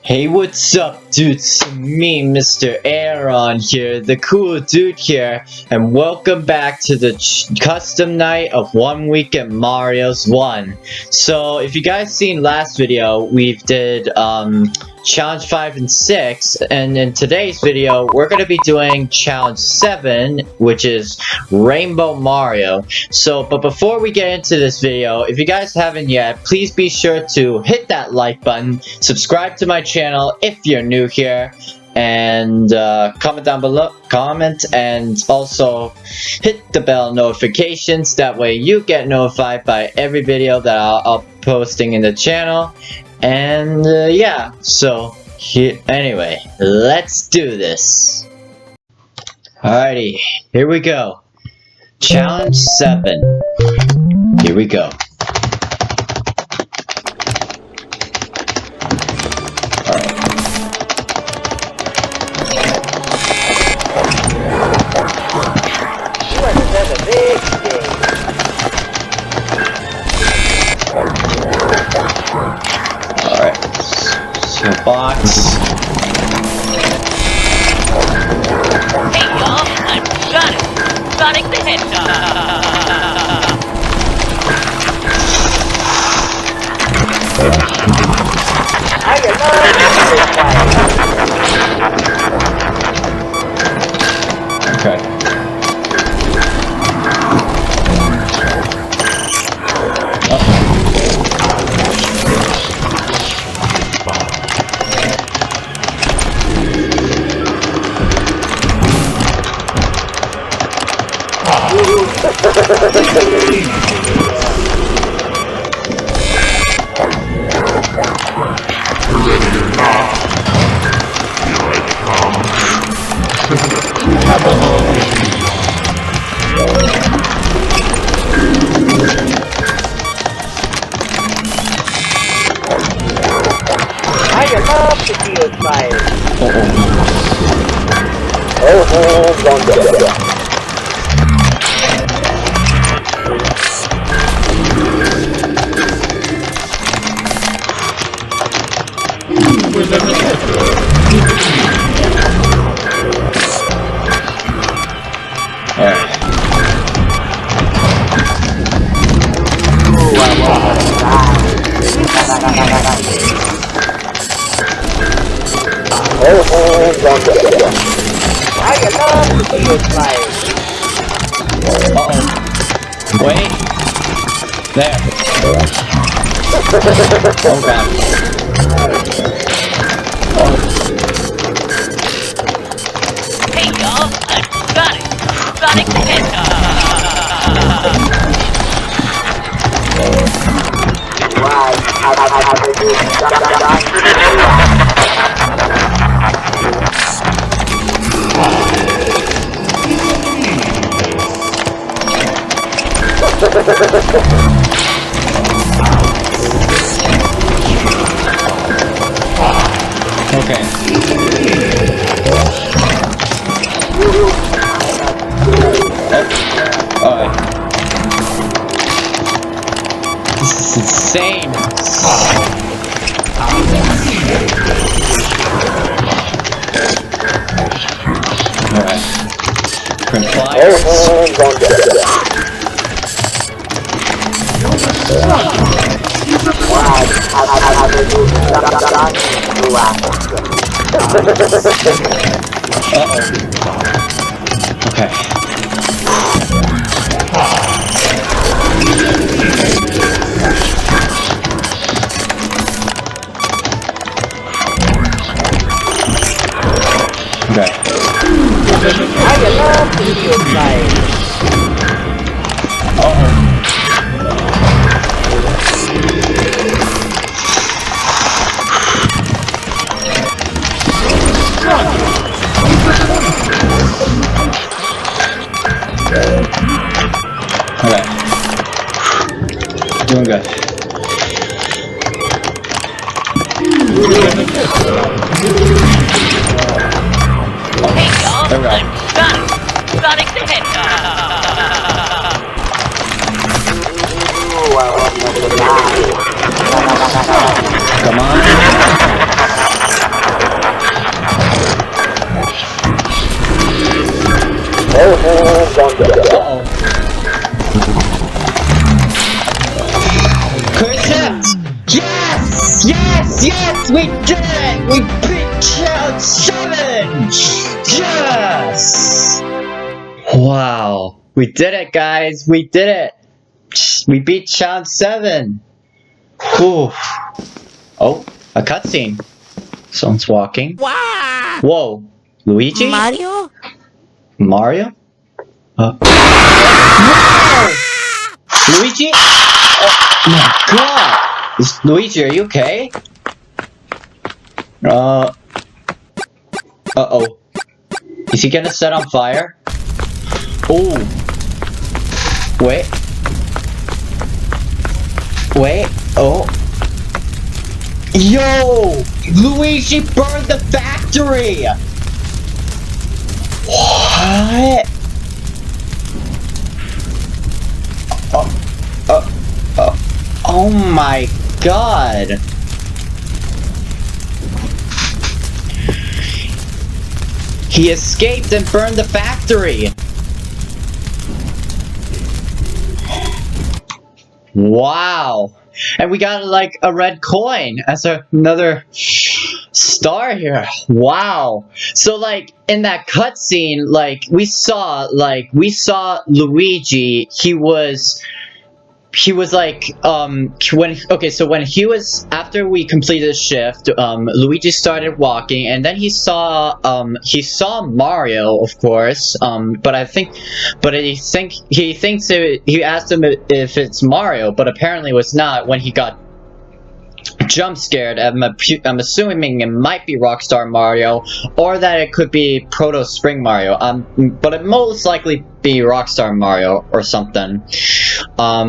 Hey, what's up, dudes? Me, Mr.Airon here, the cool dude here, and welcome back to the custom night of 1 week at Mario's 1. So, if you guys seen last video, we did challenge 5 and 6, and in today's video, we're going to be doing challenge 7, which is Rainbow Mario. So, but before we get into this video, if you guys haven't yet, please be sure to hit that like button, subscribe to my channel if you're new here, and comment down below, and also hit the bell notifications. That way you get notified by every video that I'll be posting in the channel. And yeah, so anyway, let's do this. Alrighty, here we go. Challenge 7. Here we go. Box. Hey y'all, I'm Sonic the Hedgehog. I get okay. I love to see you smile. I love to see you smile. Wait. There. Oh god. Hey y'all, I'm Sonic the Hedgehog. Okay. Alright. This is insane. Alright. Print flyers. Okay. Okay. I love to see you smile. Okay. Doing good. Hey y'all, There we go. I'm Sonic the Hedgehog. Come on. Yes! We did it! We beat Challenge 7! Yes! Wow. We did it, guys. We did it. We beat Challenge 7. Whew. Oh, a cutscene. Someone's walking. Wow! Whoa. Luigi? Mario? Mario? No! Luigi? Oh my god! Luigi, are you okay? Uh-oh. Is he gonna set on fire? Oh. Wait. Wait. Oh. Yo! Luigi burned the factory! What? Oh my god! He escaped and burned the factory! Wow! And we got like a red coin as another star here. Wow! So like in that cutscene, like we saw Luigi. He was like when he was after we completed the shift, Luigi started walking, and then he saw Mario, of course, he asked him if it's Mario, but apparently it was not. When he got jump scared, I'm assuming it might be Rockstar Mario, or that it could be Proto Spring Mario, but it most likely be Rockstar Mario or something. I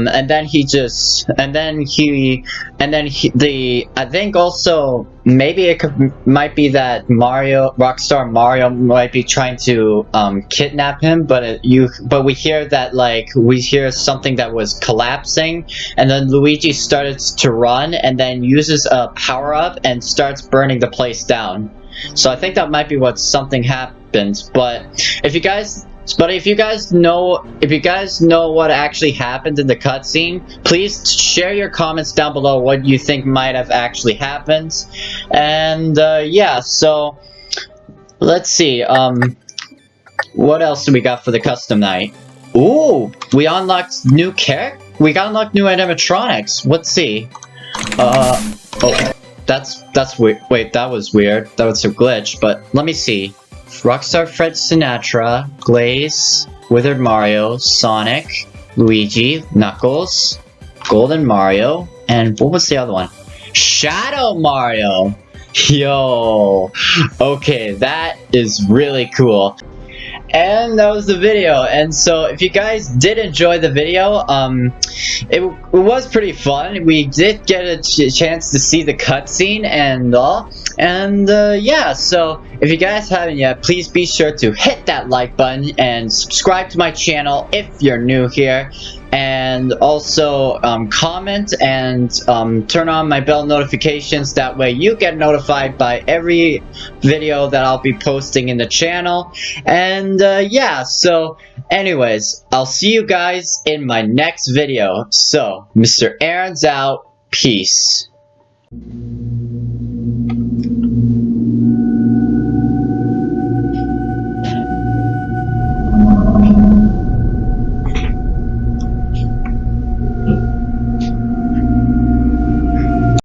think also maybe might be that Rockstar Mario might be trying to kidnap him, but we hear something that was collapsing, and then Luigi started to run and then uses a power-up and starts burning the place down. So I think that might be what something happens. But if you guys know what actually happened in the cutscene, please share your comments down below what you think might have actually happened. And yeah, so let's see. What else do we got for the custom night? Ooh, we unlocked new animatronics. Let's see. Oh, that's weird. Wait, that was weird. That was a glitch. But let me see. Rockstar Fred Sinatra, Glaze, Withered Mario, Sonic, Luigi, Knuckles, Golden Mario, and what was the other one? Shadow Mario! Yo! Okay, that is really cool. And that was the video. And so if you guys did enjoy the video, it was pretty fun. We did get a chance to see the cutscene and all. And yeah, so if you guys haven't yet, please be sure to hit that like button and subscribe to my channel if you're new here. And also comment and turn on my bell notifications. That way you get notified by every video that I'll be posting in the channel. And yeah, so anyways, I'll see you guys in my next video. So Mr. Airon's out. Peace.